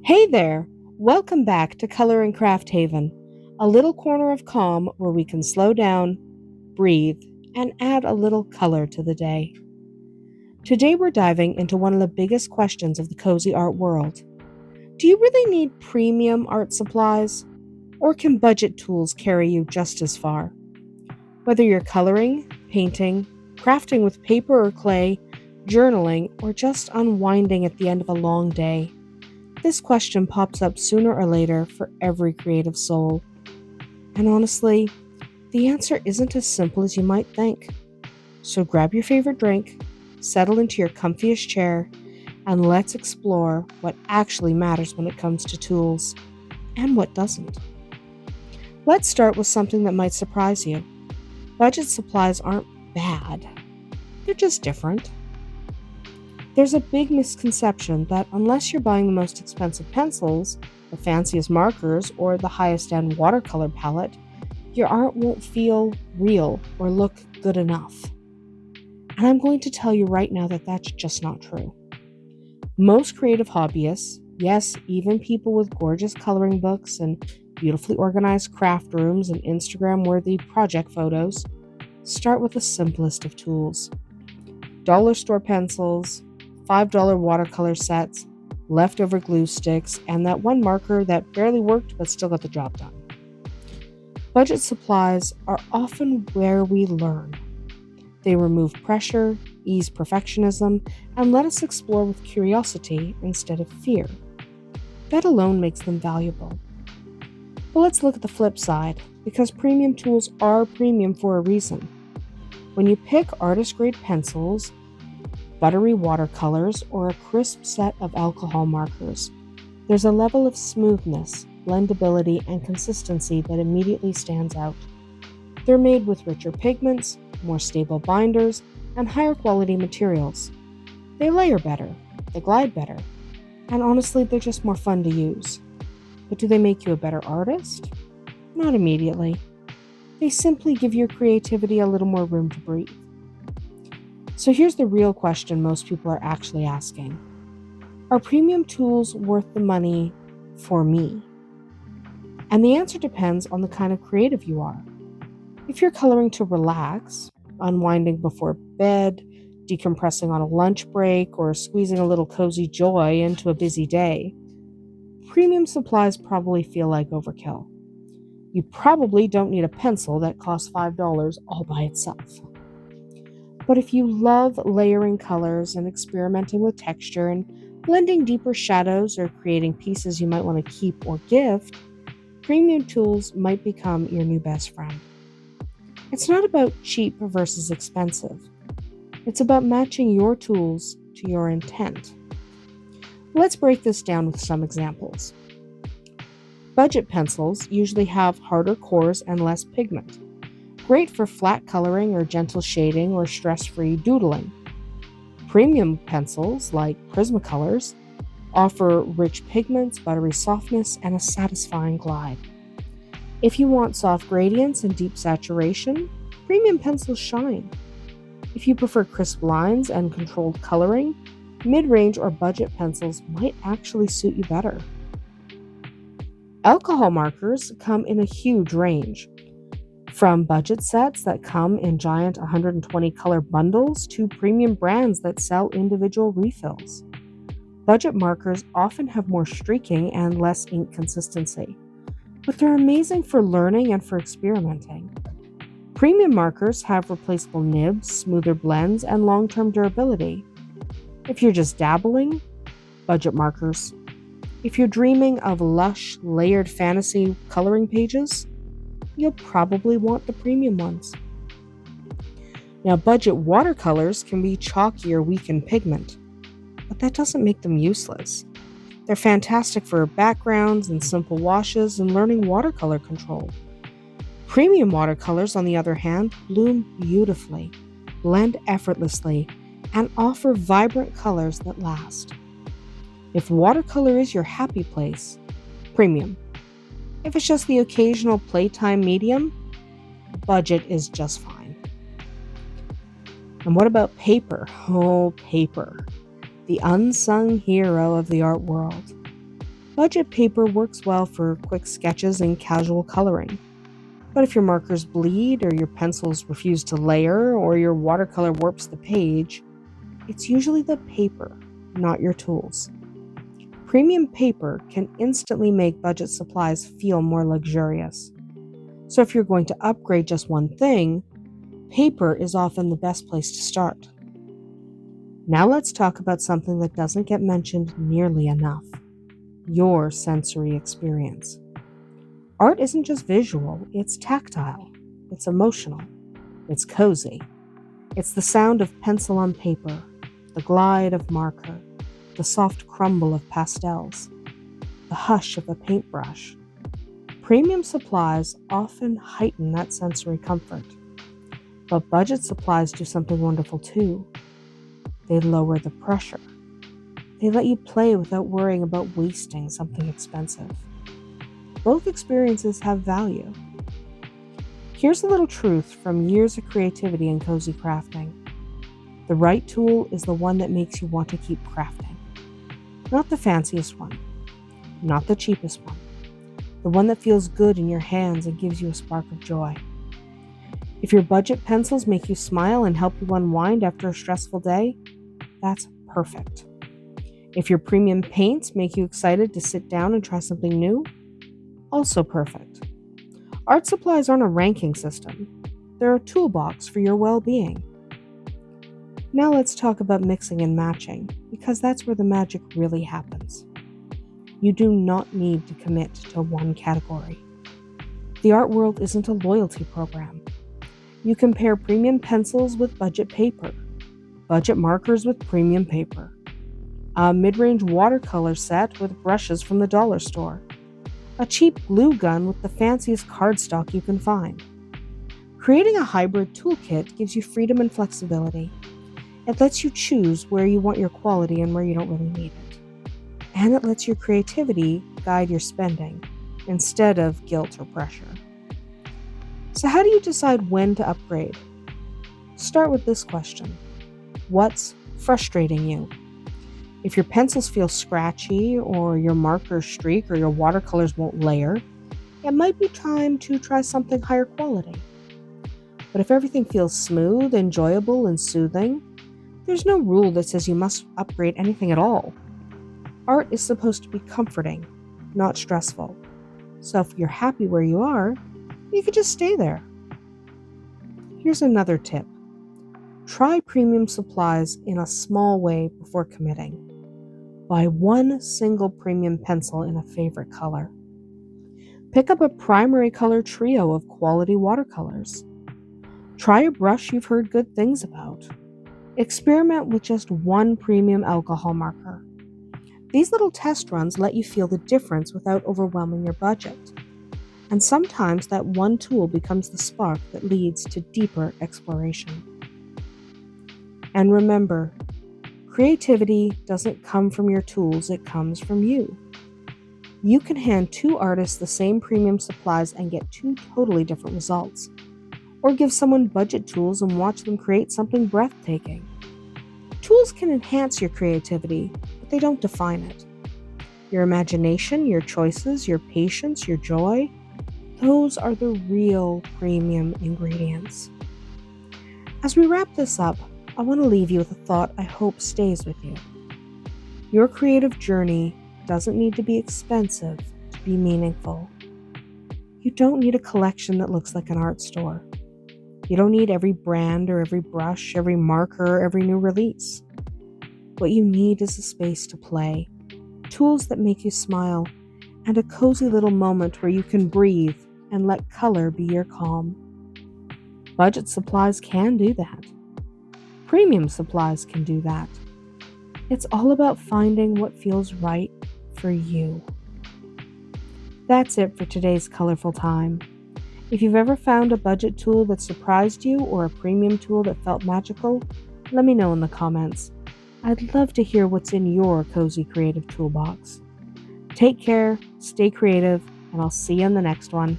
Hey there! Welcome back to Color and Craft Haven, a little corner of calm where we can slow down, breathe, and add a little color to the day. Today we're diving into one of the biggest questions of the cozy art world. Do you really need premium art supplies? Or can budget tools carry you just as far? Whether you're coloring, painting, crafting with paper or clay, journaling, or just unwinding at the end of a long day, this question pops up sooner or later for every creative soul. And honestly, the answer isn't as simple as you might think. So grab your favorite drink, settle into your comfiest chair, and let's explore what actually matters when it comes to tools and what doesn't. Let's start with something that might surprise you. Budget supplies aren't bad, they're just different. There's a big misconception that unless you're buying the most expensive pencils, the fanciest markers, or the highest end watercolor palette, your art won't feel real or look good enough. And I'm going to tell you right now that that's just not true. Most creative hobbyists, yes, even people with gorgeous coloring books and beautifully organized craft rooms and Instagram worthy project photos, start with the simplest of tools: dollar store pencils, $5 watercolor sets, leftover glue sticks, and that one marker that barely worked but still got the job done. Budget supplies are often where we learn. They remove pressure, ease perfectionism, and let us explore with curiosity instead of fear. That alone makes them valuable. But let's look at the flip side, because premium tools are premium for a reason. When you pick artist-grade pencils, buttery watercolors, or a crisp set of alcohol markers, there's a level of smoothness, blendability, and consistency that immediately stands out. They're made with richer pigments, more stable binders, and higher quality materials. They layer better, they glide better, and honestly, they're just more fun to use. But do they make you a better artist? Not immediately. They simply give your creativity a little more room to breathe. So here's the real question most people are actually asking. Are premium tools worth the money for me? And the answer depends on the kind of creative you are. If you're coloring to relax, unwinding before bed, decompressing on a lunch break, or squeezing a little cozy joy into a busy day, premium supplies probably feel like overkill. You probably don't need a pencil that costs $5 all by itself. But if you love layering colors and experimenting with texture and blending deeper shadows or creating pieces you might want to keep or gift, premium tools might become your new best friend. It's not about cheap versus expensive. It's about matching your tools to your intent. Let's break this down with some examples. Budget pencils usually have harder cores and less pigment. Great for flat coloring or gentle shading or stress-free doodling. Premium pencils, like Prismacolors, offer rich pigments, buttery softness, and a satisfying glide. If you want soft gradients and deep saturation, premium pencils shine. If you prefer crisp lines and controlled coloring, mid-range or budget pencils might actually suit you better. Alcohol markers come in a huge range, from budget sets that come in giant 120 color bundles to premium brands that sell individual refills. Budget markers often have more streaking and less ink consistency, but they're amazing for learning and for experimenting. Premium markers have replaceable nibs, smoother blends, and long-term durability. If you're just dabbling, budget markers. If you're dreaming of lush, layered fantasy coloring pages, you'll probably want the premium ones. Now, budget watercolors can be chalky or weak in pigment, but that doesn't make them useless. They're fantastic for backgrounds and simple washes and learning watercolor control. Premium watercolors, on the other hand, bloom beautifully, blend effortlessly, and offer vibrant colors that last. If watercolor is your happy place, premium. If it's just the occasional playtime medium, budget is just fine. And what about paper? Oh, paper. The unsung hero of the art world. Budget paper works well for quick sketches and casual coloring. But if your markers bleed, or your pencils refuse to layer, or your watercolor warps the page, it's usually the paper, not your tools. Premium paper can instantly make budget supplies feel more luxurious. So if you're going to upgrade just one thing, paper is often the best place to start. Now let's talk about something that doesn't get mentioned nearly enough: your sensory experience. Art isn't just visual, it's tactile, it's emotional, it's cozy. It's the sound of pencil on paper, the glide of marker, the soft crumble of pastels, the hush of a paintbrush. Premium supplies often heighten that sensory comfort. But budget supplies do something wonderful too. They lower the pressure. They let you play without worrying about wasting something expensive. Both experiences have value. Here's a little truth from years of creativity and cozy crafting. The right tool is the one that makes you want to keep crafting. Not the fanciest one, not the cheapest one. The one that feels good in your hands and gives you a spark of joy. If your budget pencils make you smile and help you unwind after a stressful day, that's perfect. If your premium paints make you excited to sit down and try something new, also perfect. Art supplies aren't a ranking system. They're a toolbox for your well-being. Now let's talk about mixing and matching, because that's where the magic really happens. You do not need to commit to one category. The art world isn't a loyalty program. You can pair premium pencils with budget paper, budget markers with premium paper, a mid-range watercolor set with brushes from the dollar store, a cheap glue gun with the fanciest cardstock you can find. Creating a hybrid toolkit gives you freedom and flexibility. It lets you choose where you want your quality and where you don't really need it. And it lets your creativity guide your spending instead of guilt or pressure. So how do you decide when to upgrade? Start with this question: what's frustrating you? If your pencils feel scratchy, or your markers streak, or your watercolors won't layer, it might be time to try something higher quality. But if everything feels smooth, enjoyable, and soothing, there's no rule that says you must upgrade anything at all. Art is supposed to be comforting, not stressful. So if you're happy where you are, you can just stay there. Here's another tip. Try premium supplies in a small way before committing. Buy one single premium pencil in a favorite color. Pick up a primary color trio of quality watercolors. Try a brush you've heard good things about. Experiment with just one premium alcohol marker. These little test runs let you feel the difference without overwhelming your budget. And sometimes that one tool becomes the spark that leads to deeper exploration. And remember, creativity doesn't come from your tools, it comes from you. You can hand two artists the same premium supplies and get two totally different results. Or give someone budget tools and watch them create something breathtaking. Tools can enhance your creativity, but they don't define it. Your imagination, your choices, your patience, your joy, those are the real premium ingredients. As we wrap this up, I want to leave you with a thought I hope stays with you. Your creative journey doesn't need to be expensive to be meaningful. You don't need a collection that looks like an art store. You don't need every brand or every brush, every marker, or every new release. What you need is a space to play, tools that make you smile, and a cozy little moment where you can breathe and let color be your calm. Budget supplies can do that. Premium supplies can do that. It's all about finding what feels right for you. That's it for today's colorful time. If you've ever found a budget tool that surprised you or a premium tool that felt magical, let me know in the comments. I'd love to hear what's in your cozy creative toolbox. Take care, stay creative, and I'll see you in the next one.